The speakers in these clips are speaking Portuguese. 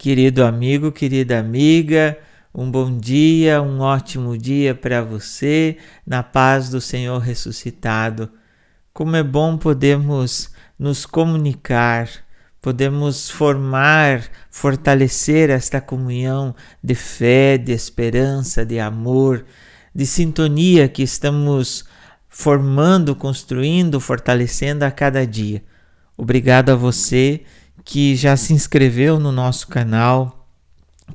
Querido amigo, querida amiga, um bom dia, um ótimo dia para você, na paz do Senhor ressuscitado. Como é bom podermos nos comunicar, podemos fortalecer esta comunhão de fé, de esperança, de amor, de sintonia que estamos formando, construindo, fortalecendo a cada dia. Obrigado a você que já se inscreveu no nosso canal,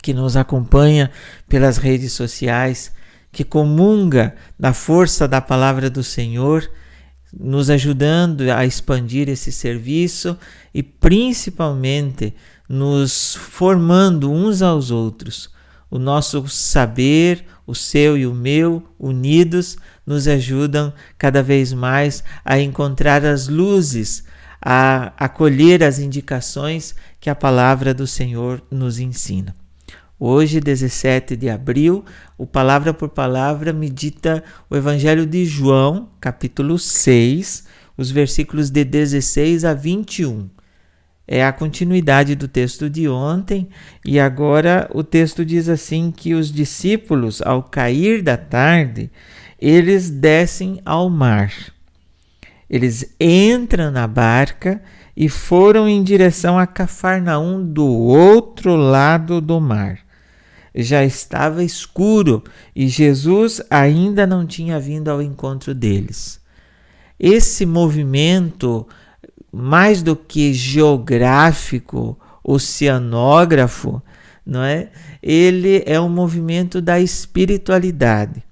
que nos acompanha pelas redes sociais, que comunga da força da palavra do Senhor, nos ajudando a expandir esse serviço e principalmente nos formando uns aos outros. O nosso saber, o seu e o meu, unidos, nos ajudam cada vez mais a encontrar as luzes, a acolher as indicações que a palavra do Senhor nos ensina. Hoje, 17 de abril, o Palavra por Palavra medita o Evangelho de João, capítulo 6, os versículos de 16 a 21. É a continuidade do texto de ontem, e agora o texto diz assim que os discípulos, ao cair da tarde, eles descem ao mar. Eles entram na barca e foram em direção a Cafarnaum, do outro lado do mar. Já estava escuro e Jesus ainda não tinha vindo ao encontro deles. Esse movimento, mais do que geográfico, oceanógrafo, não é? Ele é um movimento da espiritualidade.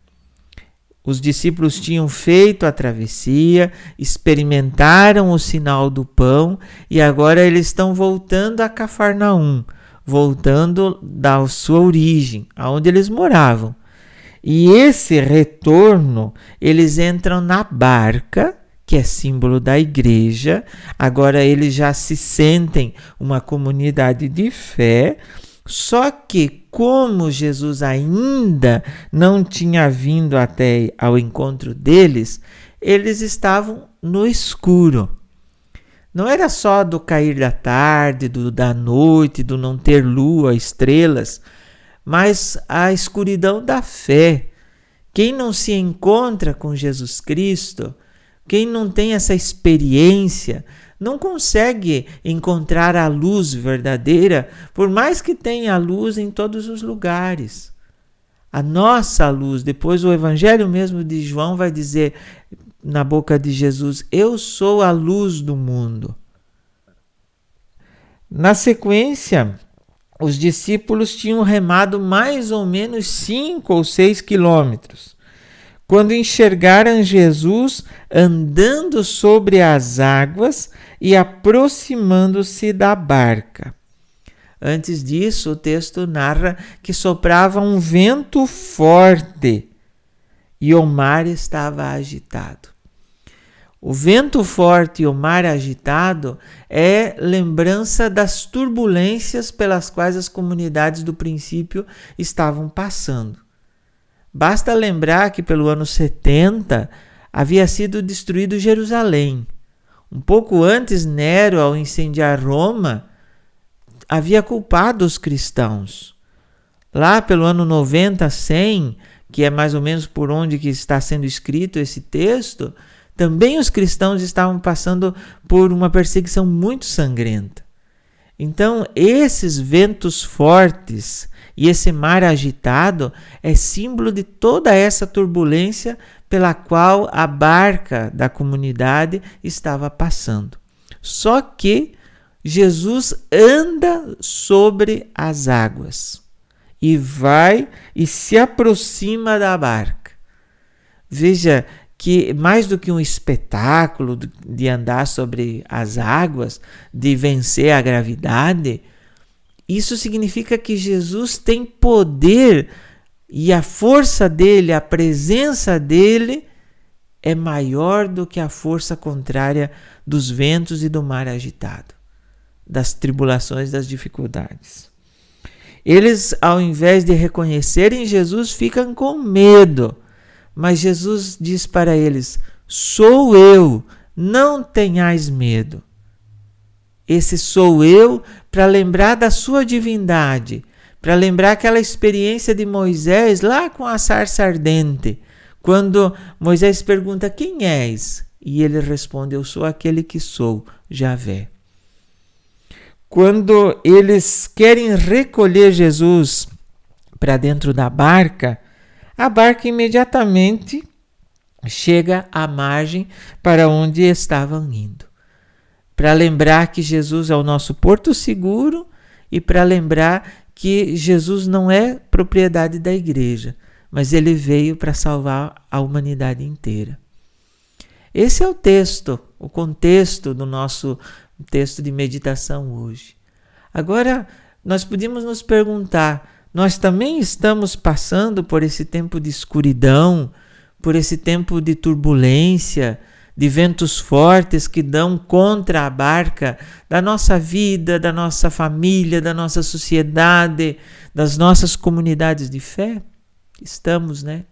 Os discípulos tinham feito a travessia, experimentaram o sinal do pão e agora eles estão voltando a Cafarnaum, voltando da sua origem, aonde eles moravam. E esse retorno, eles entram na barca, que é símbolo da igreja. Agora eles já se sentem uma comunidade de fé. Só que, como Jesus ainda não tinha vindo até ao encontro deles, eles estavam no escuro. Não era só do cair da tarde, da noite, do não ter lua, estrelas, mas a escuridão da fé. Quem não se encontra com Jesus Cristo, quem não tem essa experiência, não consegue encontrar a luz verdadeira, por mais que tenha luz em todos os lugares. A nossa luz, depois o Evangelho mesmo de João vai dizer na boca de Jesus: eu sou a luz do mundo. Na sequência, os discípulos tinham remado mais ou menos 5 ou 6 quilômetros, quando enxergaram Jesus andando sobre as águas e aproximando-se da barca. Antes disso, o texto narra que soprava um vento forte e o mar estava agitado. O vento forte e o mar agitado é lembrança das turbulências pelas quais as comunidades do princípio estavam passando. Basta lembrar que pelo ano 70 havia sido destruído Jerusalém. Um pouco antes, Nero, ao incendiar Roma, havia culpado os cristãos. Lá pelo ano 90, 100, que é mais ou menos por onde que está sendo escrito esse texto, também os cristãos estavam passando por uma perseguição muito sangrenta. Então, esses ventos fortes e esse mar agitado é símbolo de toda essa turbulência pela qual a barca da comunidade estava passando. Só que Jesus anda sobre as águas e vai e se aproxima da barca. Veja que mais do que um espetáculo de andar sobre as águas, de vencer a gravidade, isso significa que Jesus tem poder e a força dele, a presença dele é maior do que a força contrária dos ventos e do mar agitado, das tribulações, das dificuldades. Eles, ao invés de reconhecerem Jesus, ficam com medo. Mas Jesus diz para eles: sou eu, não tenhais medo. Esse sou eu para lembrar da sua divindade, para lembrar aquela experiência de Moisés lá com a sarça ardente, quando Moisés pergunta: quem és? E ele responde: eu sou aquele que sou, Javé. Quando eles querem recolher Jesus para dentro da barca, a barca imediatamente chega à margem para onde estavam indo. Para lembrar que Jesus é o nosso porto seguro e para lembrar que Jesus não é propriedade da igreja, mas ele veio para salvar a humanidade inteira. Esse é o texto, o contexto do nosso texto de meditação hoje. Agora, nós podemos nos perguntar, nós também estamos passando por esse tempo de escuridão, por esse tempo de turbulência, de ventos fortes que dão contra a barca da nossa vida, da nossa família, da nossa sociedade, das nossas comunidades de fé? Estamos, né?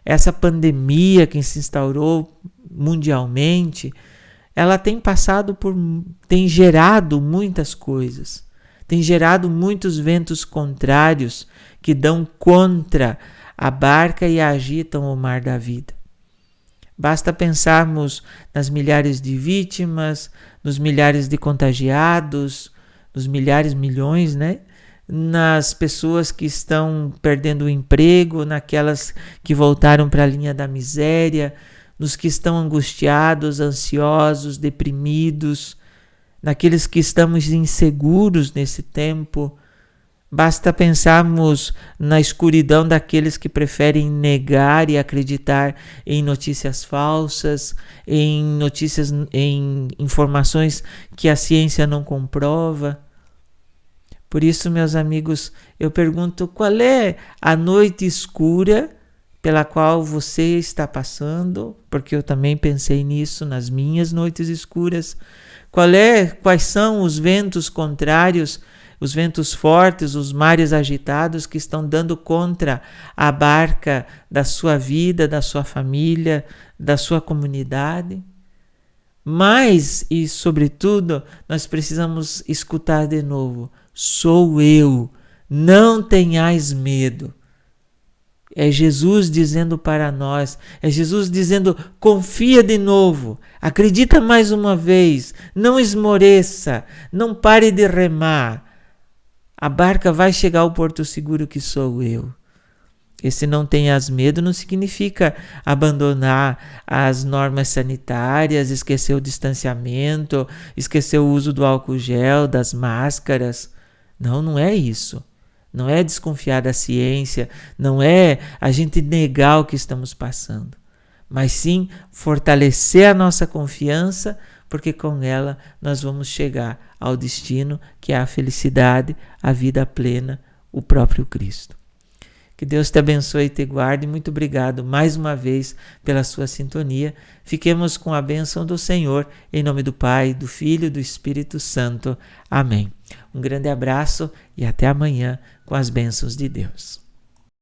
Essa pandemia que se instaurou mundialmente, ela tem gerado muitas coisas, tem gerado muitos ventos contrários que dão contra a barca e agitam o mar da vida. Basta pensarmos nas milhares de vítimas, nos milhares de contagiados, nos milhões, né? Nas pessoas que estão perdendo o emprego, naquelas que voltaram para a linha da miséria, nos que estão angustiados, ansiosos, deprimidos, naqueles que estamos inseguros nesse tempo. Basta pensarmos na escuridão daqueles que preferem negar e acreditar em notícias falsas, em informações que a ciência não comprova. Por isso, meus amigos, eu pergunto: qual é a noite escura pela qual você está passando? Porque eu também pensei nisso nas minhas noites escuras. Quais são os ventos contrários, os ventos fortes, os mares agitados que estão dando contra a barca da sua vida, da sua família, da sua comunidade? Mas, e sobretudo, nós precisamos escutar de novo: sou eu, não tenhais medo. É Jesus dizendo para nós, é Jesus dizendo: confia de novo, acredita mais uma vez, não esmoreça, não pare de remar. A barca vai chegar ao porto seguro que sou eu. Esse não tenhas medo não significa abandonar as normas sanitárias, esquecer o distanciamento, esquecer o uso do álcool gel, das máscaras. Não, não é isso. Não é desconfiar da ciência, não é a gente negar o que estamos passando, mas sim fortalecer a nossa confiança, porque com ela nós vamos chegar ao destino que é a felicidade, a vida plena, o próprio Cristo. Que Deus te abençoe e te guarde. Muito obrigado mais uma vez pela sua sintonia. Fiquemos com a bênção do Senhor, em nome do Pai, do Filho e do Espírito Santo. Amém. Um grande abraço e até amanhã com as bênçãos de Deus.